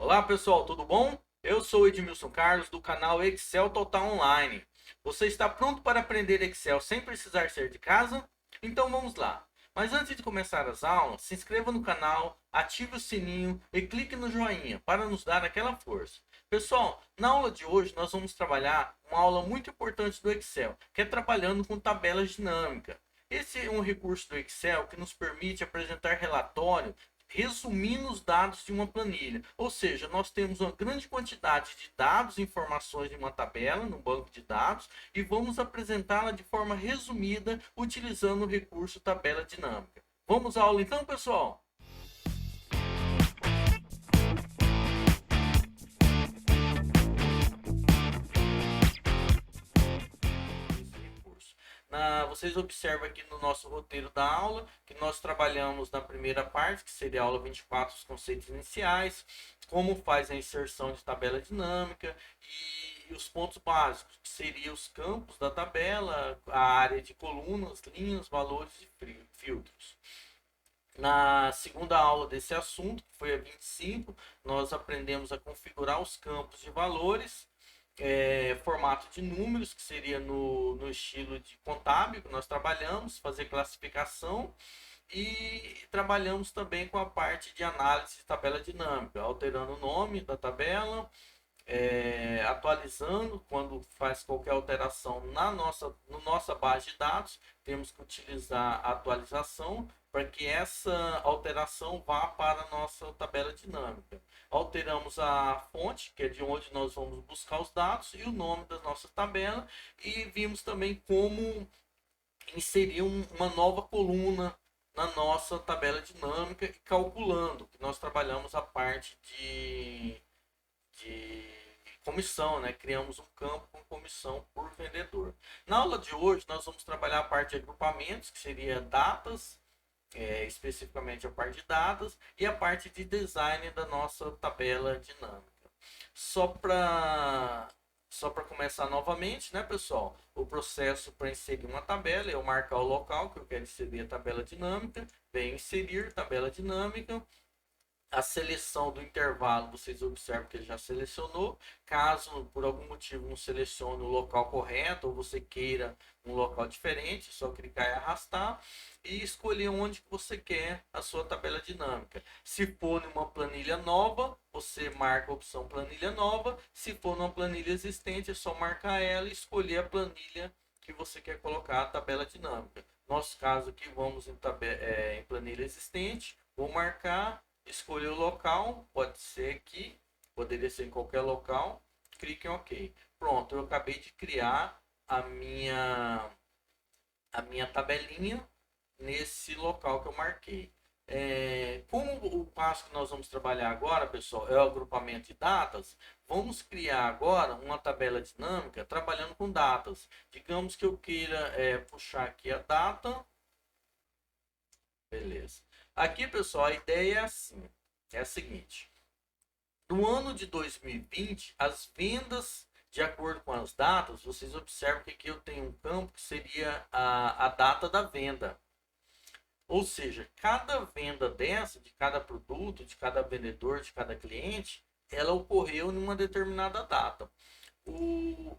Olá pessoal, tudo bom? Eu sou o Edmilson Carlos do canal Excel Total Online. Você está pronto para aprender Excel sem precisar sair de casa? Então vamos lá. Mas antes de começar as aulas, se inscreva no canal, ative o sininho e clique no joinha para nos dar aquela força. Pessoal, na aula de hoje nós vamos trabalhar uma aula muito importante do Excel, que é trabalhando com tabelas dinâmicas. Esse é um recurso do Excel que nos permite apresentar relatório resumindo os dados de uma planilha. Ou seja, nós temos uma grande quantidade de dados e informações de uma tabela, no banco de dados, e vamos apresentá-la de forma resumida utilizando o recurso tabela dinâmica. Vamos à aula então, pessoal? Recurso. Vocês observam aqui no nosso roteiro da aula que nós trabalhamos na primeira parte, que seria a aula 24, os conceitos iniciais, como faz a inserção de tabela dinâmica e os pontos básicos, que seriam os campos da tabela, a área de colunas, linhas, valores e filtros. Na segunda aula desse assunto, que foi a 25, nós aprendemos a configurar os campos de valores, formato de números, que seria no estilo de contábil que nós trabalhamos, fazer classificação e trabalhamos também com a parte de análise de tabela dinâmica, alterando o nome da tabela, atualizando quando faz qualquer alteração no nossa base de dados, temos que utilizar a atualização para que essa alteração vá para a nossa tabela dinâmica. Alteramos a fonte, que é de onde nós vamos buscar os dados, e o nome da nossa tabela, e vimos também como inserir uma nova coluna na nossa tabela dinâmica e calculando, que nós trabalhamos a parte de comissão, né? Criamos um campo com comissão por vendedor. Na aula de hoje, nós vamos trabalhar a parte de agrupamentos, que seria datas, especificamente a parte de datas, e a parte de design da nossa tabela dinâmica. Só para começar novamente, né, pessoal? O processo para inserir uma tabela é eu marcar o local que eu quero inserir a tabela dinâmica, vem inserir tabela dinâmica, a seleção do intervalo, vocês observam que ele já selecionou. Caso por algum motivo não selecione o local correto ou você queira um local diferente, é só clicar e arrastar e escolher onde que você quer a sua tabela dinâmica. Se for numa planilha nova, você marca a opção planilha nova. Se for numa planilha existente, é só marcar ela e escolher a planilha que você quer colocar a tabela dinâmica. Nosso caso aqui, vamos em planilha existente, vou marcar, escolher o local, pode ser aqui, poderia ser em qualquer local, clique em OK. Pronto, eu acabei de criar a minha tabelinha nesse local que eu marquei. Como o passo que nós vamos trabalhar agora, pessoal, é o agrupamento de datas, vamos criar agora uma tabela dinâmica trabalhando com datas. Digamos que eu queira puxar aqui a data. Beleza. Aqui, pessoal, a ideia é assim, é a seguinte. No ano de 2020, as vendas, de acordo com as datas, vocês observam que aqui eu tenho um campo que seria a data da venda. Ou seja, cada venda dessa, de cada produto, de cada vendedor, de cada cliente, ela ocorreu em uma determinada data. O,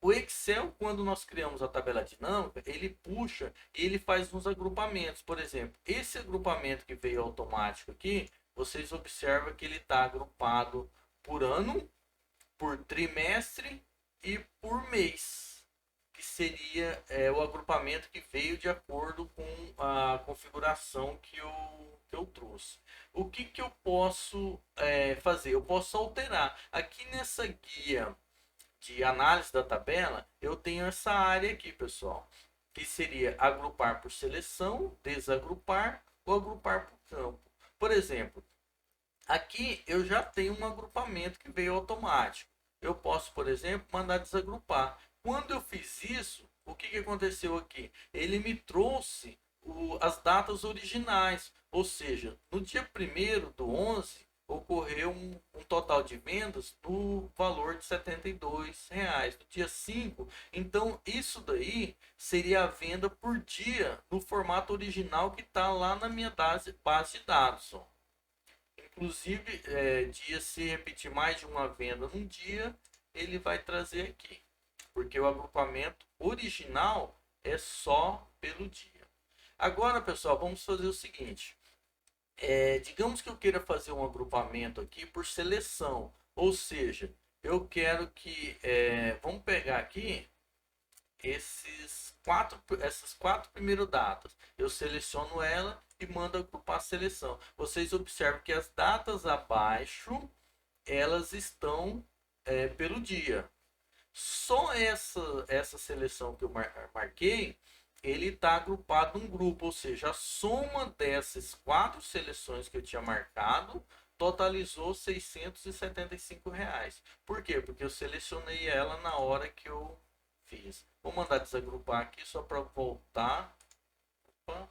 o Excel, quando nós criamos a tabela dinâmica, ele puxa e ele faz uns agrupamentos. Por exemplo, esse agrupamento que veio automático aqui, vocês observam que ele está agrupado por ano, por trimestre e por mês, que seria o agrupamento que veio de acordo com a configuração que eu trouxe. O que eu posso fazer? Eu posso alterar. Aqui nessa guia de análise da tabela, eu tenho essa área aqui, pessoal, que seria agrupar por seleção, desagrupar ou agrupar por campo. Por exemplo, aqui eu já tenho um agrupamento que veio automático. Eu posso, por exemplo, mandar desagrupar. Quando eu fiz isso, o que aconteceu aqui? Ele me trouxe as datas originais, ou seja, no dia 1º do 11 ocorreu um total de vendas do valor de R$ 72. No dia 5, então isso daí seria a venda por dia no formato original que está lá na minha base de dados. Ó. Inclusive, dia se repetir mais de uma venda num dia, ele vai trazer aqui. Porque o agrupamento original é só pelo dia. Agora, pessoal, vamos fazer o seguinte. Digamos que eu queira fazer um agrupamento aqui por seleção. Ou seja, eu quero que... vamos pegar aqui essas quatro primeiras datas. Eu seleciono ela e mando agrupar a seleção. Vocês observam que as datas abaixo, elas estão pelo dia. Só essa seleção que eu marquei, ele está agrupado num grupo, ou seja, a soma dessas quatro seleções que eu tinha marcado totalizou R$ 675. Por quê? Porque eu selecionei ela na hora que eu fiz. Vou mandar desagrupar aqui só para voltar. Opa.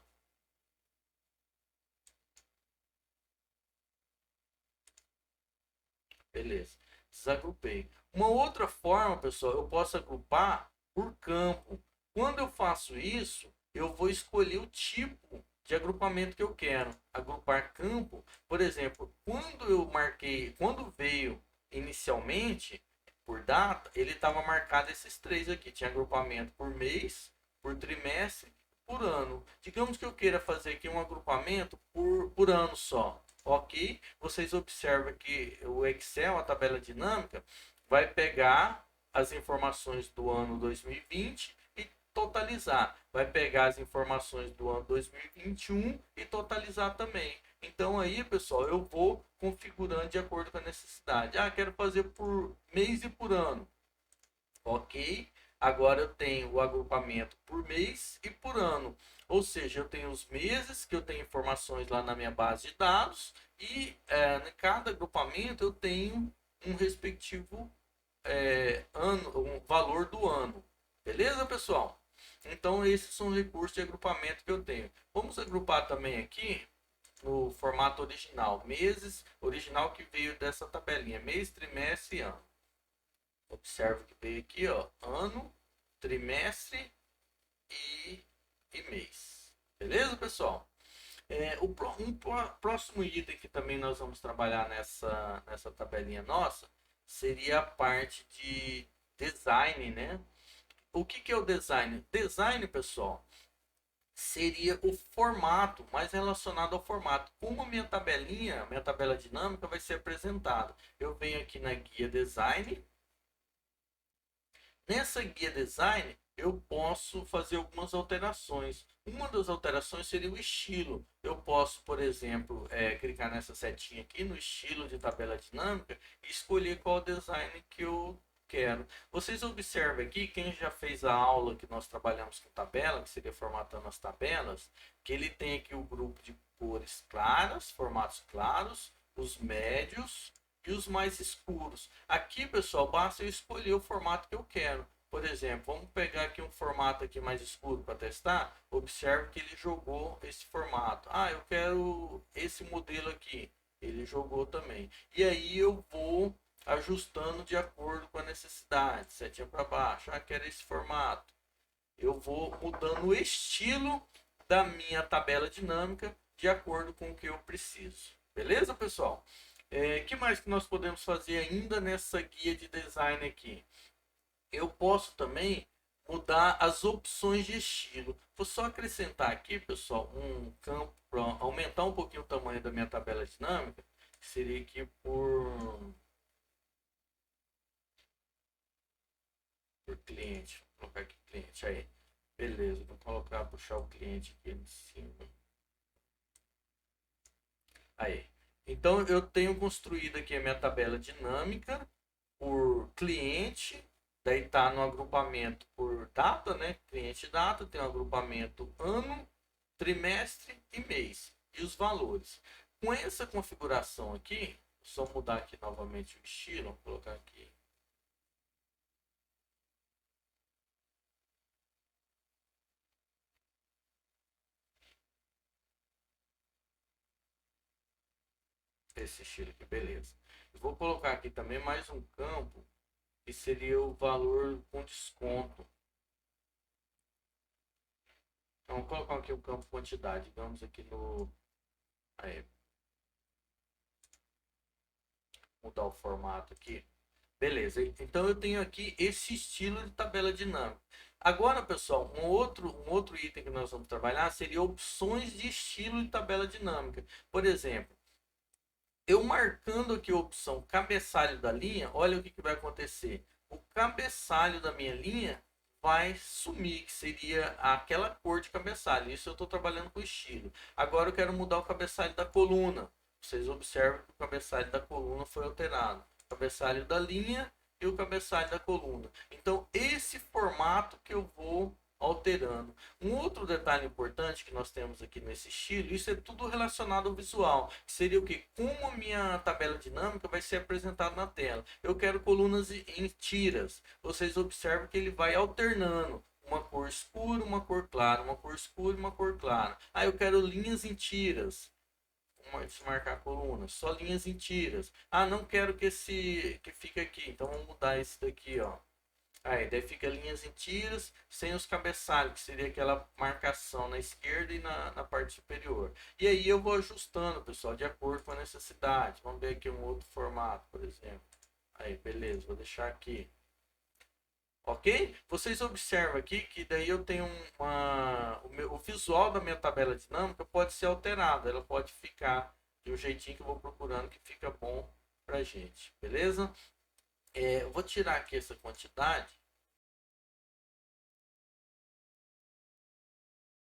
Beleza. Desagrupei. Uma outra forma, pessoal, eu posso agrupar por campo. Quando eu faço isso, eu vou escolher o tipo de agrupamento que eu quero. Agrupar campo, por exemplo, quando eu marquei, quando veio inicialmente por data, ele estava marcado esses três aqui. Tinha agrupamento por mês, por trimestre, por ano. Digamos que eu queira fazer aqui um agrupamento por ano só. Ok? Vocês observam que o Excel, a tabela dinâmica, vai pegar as informações do ano 2020 e totalizar. Vai pegar as informações do ano 2021 e totalizar também. Então aí, pessoal, eu vou configurando de acordo com a necessidade. Ah, quero fazer por mês e por ano. Ok? Agora eu tenho o agrupamento por mês e por ano. Ou seja, eu tenho os meses que eu tenho informações lá na minha base de dados e em cada agrupamento eu tenho um respectivo ano, um valor do ano. Beleza, pessoal? Então esses são os recursos de agrupamento que eu tenho. Vamos agrupar também aqui no formato original, meses, original que veio dessa tabelinha, mês, trimestre e ano. Observe que veio aqui, ó, ano, trimestre e mês. Beleza, pessoal? Próximo item que também nós vamos trabalhar nessa tabelinha nossa seria a parte de design, né? O que é o design? Design, pessoal, seria o formato, mais relacionado ao formato. Como a minha tabela dinâmica vai ser apresentada. Eu venho aqui na guia design. Nessa guia design, eu posso fazer algumas alterações. Uma das alterações seria o estilo. Eu posso, por exemplo, clicar nessa setinha aqui no estilo de tabela dinâmica e escolher qual design que eu quero. Vocês observam aqui, quem já fez a aula que nós trabalhamos com tabela, que seria formatando as tabelas, que ele tem aqui o grupo de cores claras, formatos claros, os médios e os mais escuros. Aqui, pessoal, basta eu escolher o formato que eu quero. Por exemplo, vamos pegar aqui um formato aqui mais escuro para testar. Observe que ele jogou esse formato. Ah, eu quero esse modelo aqui. Ele jogou também. E aí eu vou ajustando de acordo com a necessidade. Setinha para baixo. Ah, quero esse formato. Eu vou mudando o estilo da minha tabela dinâmica de acordo com o que eu preciso. Beleza, pessoal? Que mais que nós podemos fazer ainda nessa guia de design aqui? Eu posso também mudar as opções de estilo. Vou só acrescentar aqui, pessoal, um campo para aumentar um pouquinho o tamanho da minha tabela dinâmica. Que seria aqui por cliente. Vou colocar aqui cliente aí. Beleza, vou colocar, puxar o cliente aqui em cima. Aí. Então eu tenho construído aqui a minha tabela dinâmica por cliente, daí tá no agrupamento por data, né? Cliente data, tem um agrupamento ano, trimestre e mês. E os valores. Com essa configuração aqui, só mudar aqui novamente o estilo, vou colocar aqui. Esse estilo aqui, beleza. Eu vou colocar aqui também mais um campo, que seria o valor com desconto. Então, vou colocar aqui o campo quantidade, digamos aqui no... Aí, mudar o formato aqui. Beleza, então eu tenho aqui esse estilo de tabela dinâmica. Agora, pessoal, um outro item que nós vamos trabalhar seria opções de estilo de tabela dinâmica. Por exemplo, eu marcando aqui a opção cabeçalho da linha, olha o que vai acontecer. O cabeçalho da minha linha vai sumir, que seria aquela cor de cabeçalho. Isso eu estou trabalhando com estilo. Agora eu quero mudar o cabeçalho da coluna. Vocês observam que o cabeçalho da coluna foi alterado. O cabeçalho da linha e o cabeçalho da coluna. Então, esse formato que eu vou alterando. Um outro detalhe importante que nós temos aqui nesse estilo, isso é tudo relacionado ao visual. Seria o que? Como a minha tabela dinâmica vai ser apresentada na tela. Eu quero colunas em tiras. Vocês observam que ele vai alternando. Uma cor escura, uma cor clara, uma cor escura, uma cor clara. Ah, eu quero linhas em tiras. Deixa eu marcar a coluna, só linhas em tiras. Ah, não quero que fique aqui, então vamos mudar esse daqui, ó. Aí, daí fica linhas em tiras, sem os cabeçalhos, que seria aquela marcação na esquerda e na parte superior. E aí eu vou ajustando, pessoal, de acordo com a necessidade. Vamos ver aqui um outro formato, por exemplo. Aí, beleza, vou deixar aqui. Ok? Vocês observam aqui que daí eu tenho o visual da minha tabela dinâmica pode ser alterado. Ela pode ficar de um jeitinho que eu vou procurando que fica bom pra gente. Beleza? Eu vou tirar aqui essa quantidade